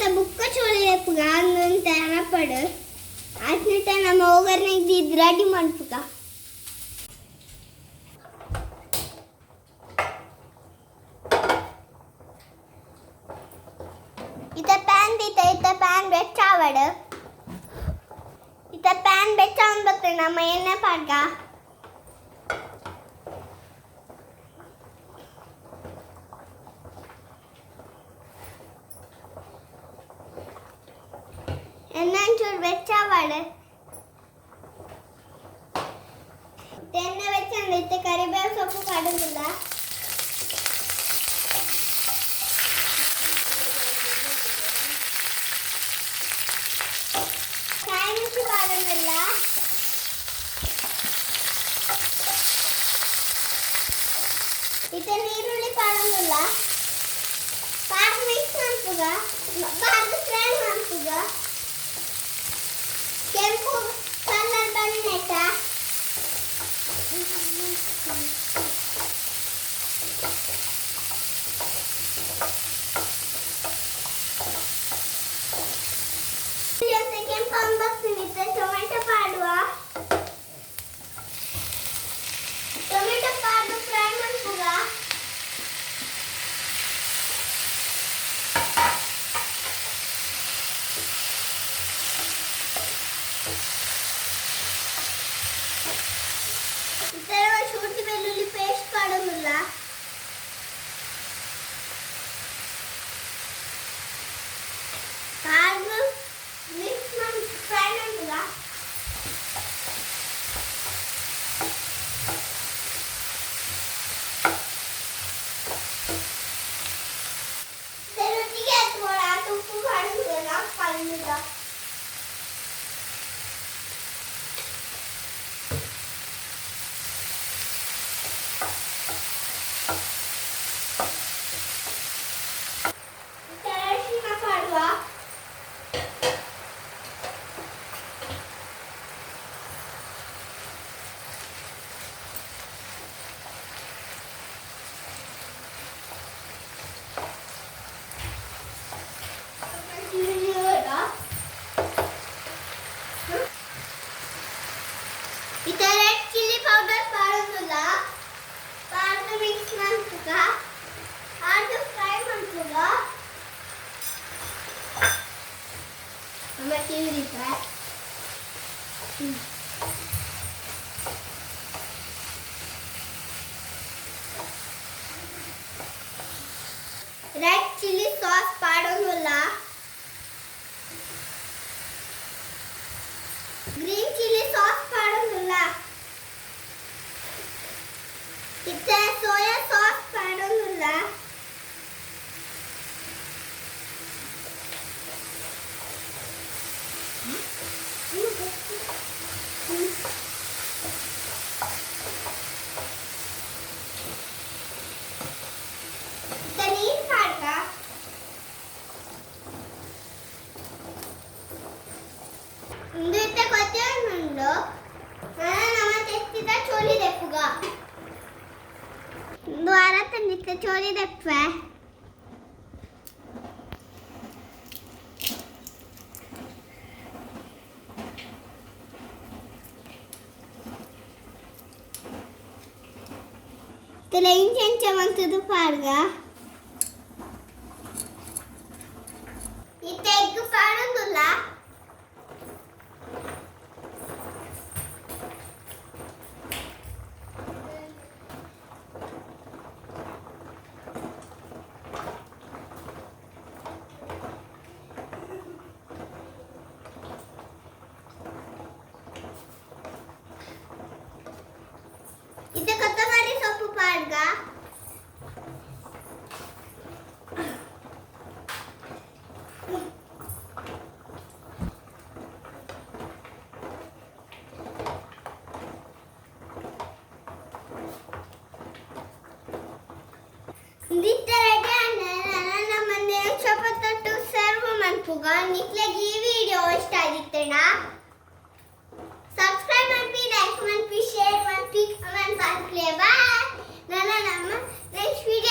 आता बुक्क छोले पुगा नून तयार पड आज नेता ನಮ್ಮ ಓಗರ್ನೆ ಇದ್ದಿದ್ ರೆಡಿ ಮಾಡ್ಪುಗ इथे पॅन देते इथे पॅन बेचावड इथे पॅन बेचावून बघते ना मग एಣ್ಣೆ पाडगा एಣ್ಣೆ चूर बेचावड एಣ್ಣೆ बेचंद इथे करिಬೇವು ಸೊಪ್ಪು ಕಾಡುವುದಿಲ್ಲ इथे ನೀರುಳ್ಳಿ ಪಾಡಂಗಿಲ್ಲ ಪಾಡ್ ಮಿಕ್ಸ್ ಮಾಡ್ಪುಗ ಪಾಡ್ ಫ್ರೈ ಮಾಡ್ಪುಗ ಕೆಂಪು ಕಲರ್ ಬಂದೈತ ಕೆಂಪು ಅಂಬಕ್ತೀನಿ ಟೊಮೆಟೊ ಪಾಡುವ ಟೊಮೆಟೊ ಪಾಡು ಫ್ರೈ ಮಾಡ್ಪುಗ ಶುಂಠಿ ಬೆಳ್ಳುಳ್ಳಿ ಪೇಸ್ಟ್ ಪಾಡೋದಿಲ್ಲ ಕಾಳು ಮಿಕ್ಸ್ ಮಾಡಿ ಫ್ರೈ ಮಾಡ್ತೀರ ರೊಟ್ಟಿಗೆ ಹತ್ಬೋಳ ಉಪ್ಪು ಪಾಡೋದಿಲ್ಲ ಪಾಡಿಲ್ಲ इथे रेड चिली पावडर पाडूला पाड मिक्स ಮಾಡ್ತುಗ ಆಡ್ ಫ್ರೈ ಮಾಡ್ತುಗ ಮತ್ತೆ ಇರಿ ಫ್ರೈ रेड चिली सॉस पाडूला ग्रीन चिली सॉस पाडूला इथे सोया सॉस पाडूला ನೀರು ಪಾಡ್ಗ इंदुते कोत्तेनुंडो नम तेत्तिद चोली देपुग द्वार तन्नित्ते चोली देप्पे तले इंचेंचमंतुदु पाड्ग इत्ते एग्ग पाडोदुल्ल इथे कोतमारी सोपु पाड्ग इंदित्ते रेडी आने नम्मने चपाती सर्व ಮಾಡ್ಪುಗ ನಿಕ್ಲೆಗೆ ಈ ವಿಡಿಯೋ ಇಷ್ಟ ಆಗಿತ್ತೇನ ಸಬ್ಸ್ಕ್ರೈಬ್ ಮಾಡಿ ಲೈಕ್ ಮಾಡಿ ಶೇರ್ ಮಾಡಿ ಕಮೆಂಟ್ ಮಾಡಿ ಬಾಯ್ ನನ್ನ ನೆಕ್ಸ್ಟ್ ವಿಡಿಯೋ